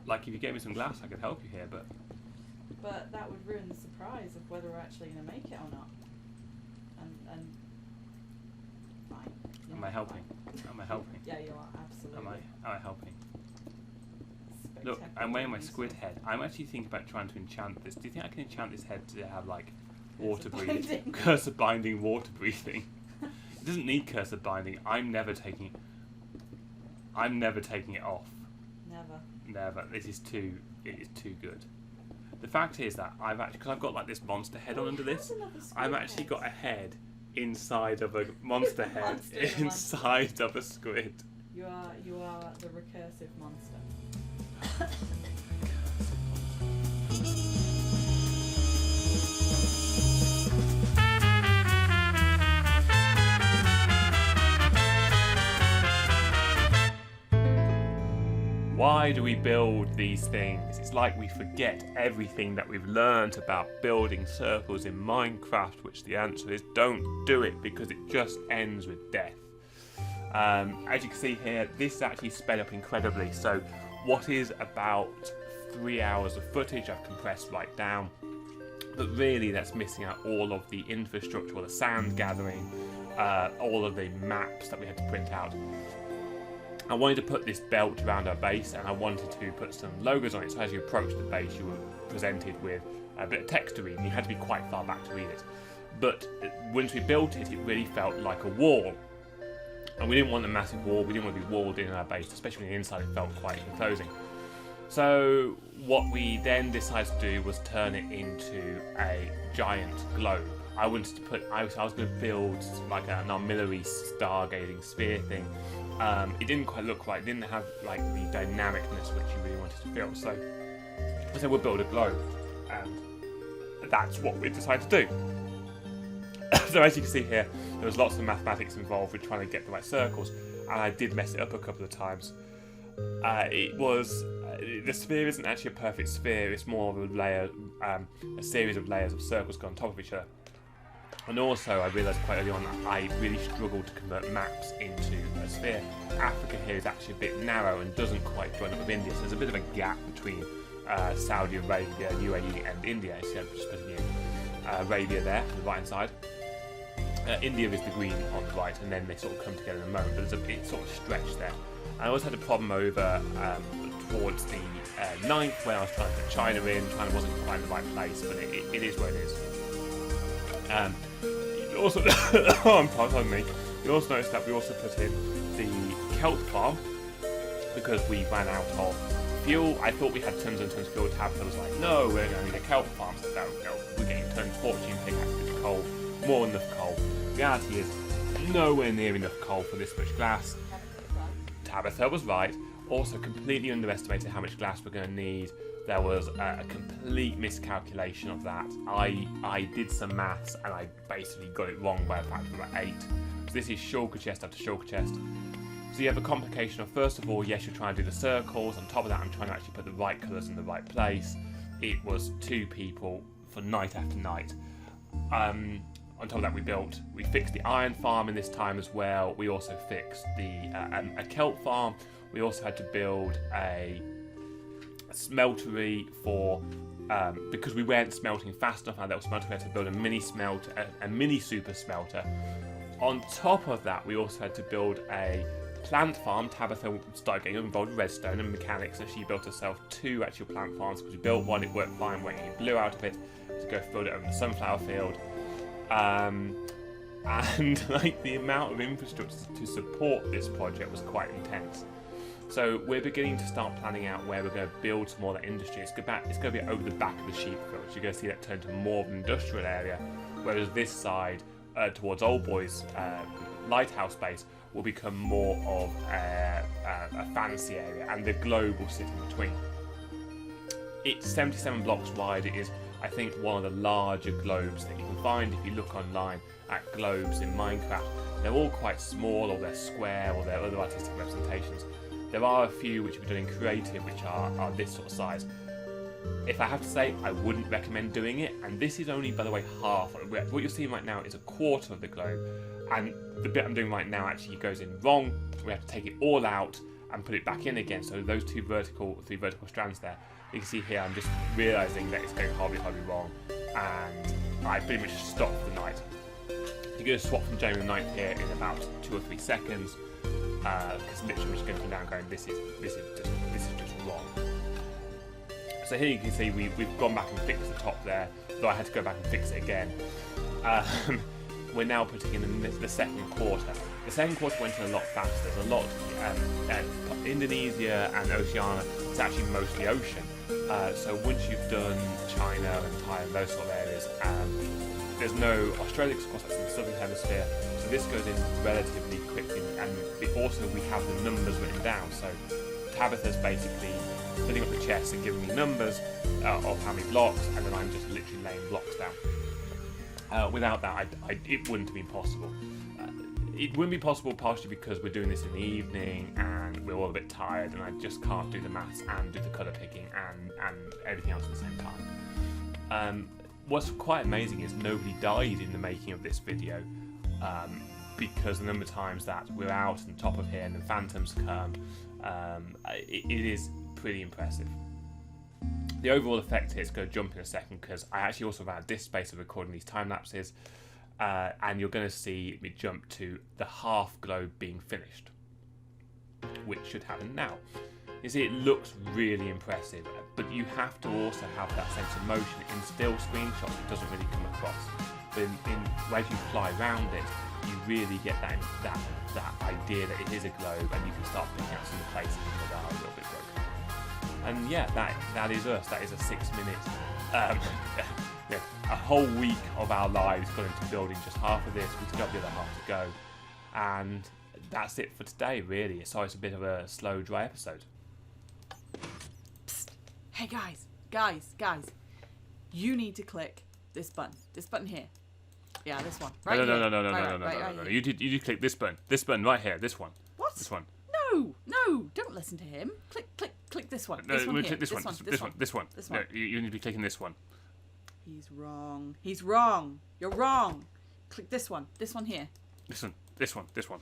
Like, if you gave me some glass, I could help you here, but... But that would ruin the surprise of whether we're actually going to make it or not. And fine. Am I helping? Am I helping? Yeah, you are, absolutely. Am I helping? Look, I'm wearing my squid head. I'm actually thinking about trying to enchant this. Do you think I can enchant this head to have, like, water breathing? Curse of binding water breathing. It doesn't need curse of binding. I'm never taking it off. Never. It is too good. The fact is that I've actually, because I've got like this monster head on under this, I've actually got a head inside of a monster head inside of a squid. You are the recursive monster. Why do we build these things? It's like we forget everything that we've learned about building circles in Minecraft, which the answer is don't do it because it just ends with death. As you can see here, this is actually sped up incredibly. So what is about 3 hours of footage I've compressed right down. But really that's missing out all of the infrastructure, all the sand gathering, all of the maps that we had to print out. I wanted to put this belt around our base and I wanted to put some logos on it, so as you approach the base you were presented with a bit of text to read and you had to be quite far back to read it. But once we built it, it really felt like a wall. And we didn't want a massive wall, we didn't want to be walled in our base, especially on the inside it felt quite enclosing. So what we then decided to do was turn it into a giant globe. I was going to build like an armillary stargazing sphere thing. It didn't quite look right, it didn't have like the dynamicness which you really wanted to feel, so I said we'll build a globe, and that's what we decided to do. So as you can see here, there was lots of mathematics involved with trying to get the right circles, and I did mess it up a couple of times. The sphere isn't actually a perfect sphere, it's more of a series of layers of circles going on top of each other. And also, I realised quite early on that I really struggled to convert maps into a sphere. Africa here is actually a bit narrow and doesn't quite join up with India, so there's a bit of a gap between Saudi Arabia, UAE and India. So I'm just putting in Arabia there on the right hand side. India is the green on the right, and then they sort of come together in a moment, but there's a bit sort of stretched there. I also had a problem over towards the 9th where I was trying to put China in. China wasn't quite in the right place, but it is where it is. Also, pardon me. You also noticed that we also put in the kelp farm because we ran out of fuel. I thought we had tons and tons of fuel. Tabitha was like, "No, we're going to need a kelp farm." So we're getting tons, 14 pickaxes of coal, more than enough coal. The reality is, nowhere near enough coal for this much glass. Tabitha was right. Also, completely underestimated how much glass we're going to need. There was a complete miscalculation of that. I did some maths and I basically got it wrong by a factor of about 8. So this is shulker chest after shulker chest. So you have a complication of, first of all, yes, you're trying to do the circles. On top of that, I'm trying to actually put the right colours in the right place. It was 2 people for night after night. On top of that, we fixed the iron farm in this time as well. We also fixed a kelp farm. We also had to build a smeltery for because we weren't smelting fast enough. And that was smelter. We had to build a mini smelter, a mini super smelter. On top of that, we also had to build a plant farm. Tabitha started getting involved with redstone and mechanics, and she built herself 2 actual plant farms because we built one, it worked fine, when you blew out of it to go build it over the sunflower field. And like the amount of infrastructure to support this project was quite intense. So we're beginning to start planning out where we're going to build some more of that industry. It's going to be over the back of the sheep field. So you're going to see that turn to more of an industrial area, whereas this side towards Old Boy's lighthouse base will become more of a fancy area, and the globe will sit in between. It's 77 blocks wide. It is, I think, one of the larger globes that you can find if you look online at globes in Minecraft. They're all quite small, or they're square, or they're other artistic representations. There are a few which we've done in creative which are this sort of size. If I have to say, I wouldn't recommend doing it, and this is only, by the way, half. What you're seeing right now is a quarter of the globe, and the bit I'm doing right now actually goes in wrong. We have to take it all out and put it back in again. So those three vertical strands there. You can see here I'm just realising that it's going horribly wrong, and I pretty much stopped for the night. You're going to swap from January the 9th here in about 2 or 3 seconds, because literally I'm just going to come down going, this is just wrong. So here you can see we've gone back and fixed the top there, though I had to go back and fix it again. We're now putting in the second quarter. The second quarter went in a lot faster. There's a lot, Indonesia and Oceania, it's actually mostly ocean. So once you've done China and Thailand, those sort of areas, there's no Australia, of course, that's in the southern hemisphere. So this goes in relatively quickly, and also we have the numbers written down. So Tabitha's basically filling up the chest and giving me numbers of how many blocks, and then I'm just literally laying blocks down. Without that, it wouldn't have been possible. It wouldn't be possible partially because we're doing this in the evening and we're all a bit tired, and I just can't do the maths and do the colour picking and everything else at the same time. What's quite amazing is nobody died in the making of this video, because the number of times that we're out on top of here and the phantoms come, it is pretty impressive. The overall effect here is going to jump in a second, because I actually also ran a disk space of recording these time lapses, and you're going to see me jump to the half globe being finished, which should happen now. You see, it looks really impressive, but you have to also have that sense of motion. In still screenshots, it doesn't really come across. But as you fly around it, you really get that idea that it is a globe, and you can start picking out some places that are a little bit broken. And yeah, that is us. That is a 6 minute, a whole week of our lives gone into building just half of this. We still have the other half to go, and that's it for today. Really, sorry, it's a bit of a slow, dry episode. Psst. Hey guys, you need to click this button here. Yeah, this one. Right No. You did click this button right here. This one. What? This one. No, don't listen to him. Click this one. No, This one we'll here. click this one. No, you need to be clicking this one. He's wrong. You're wrong. Click this one. This one here. This one.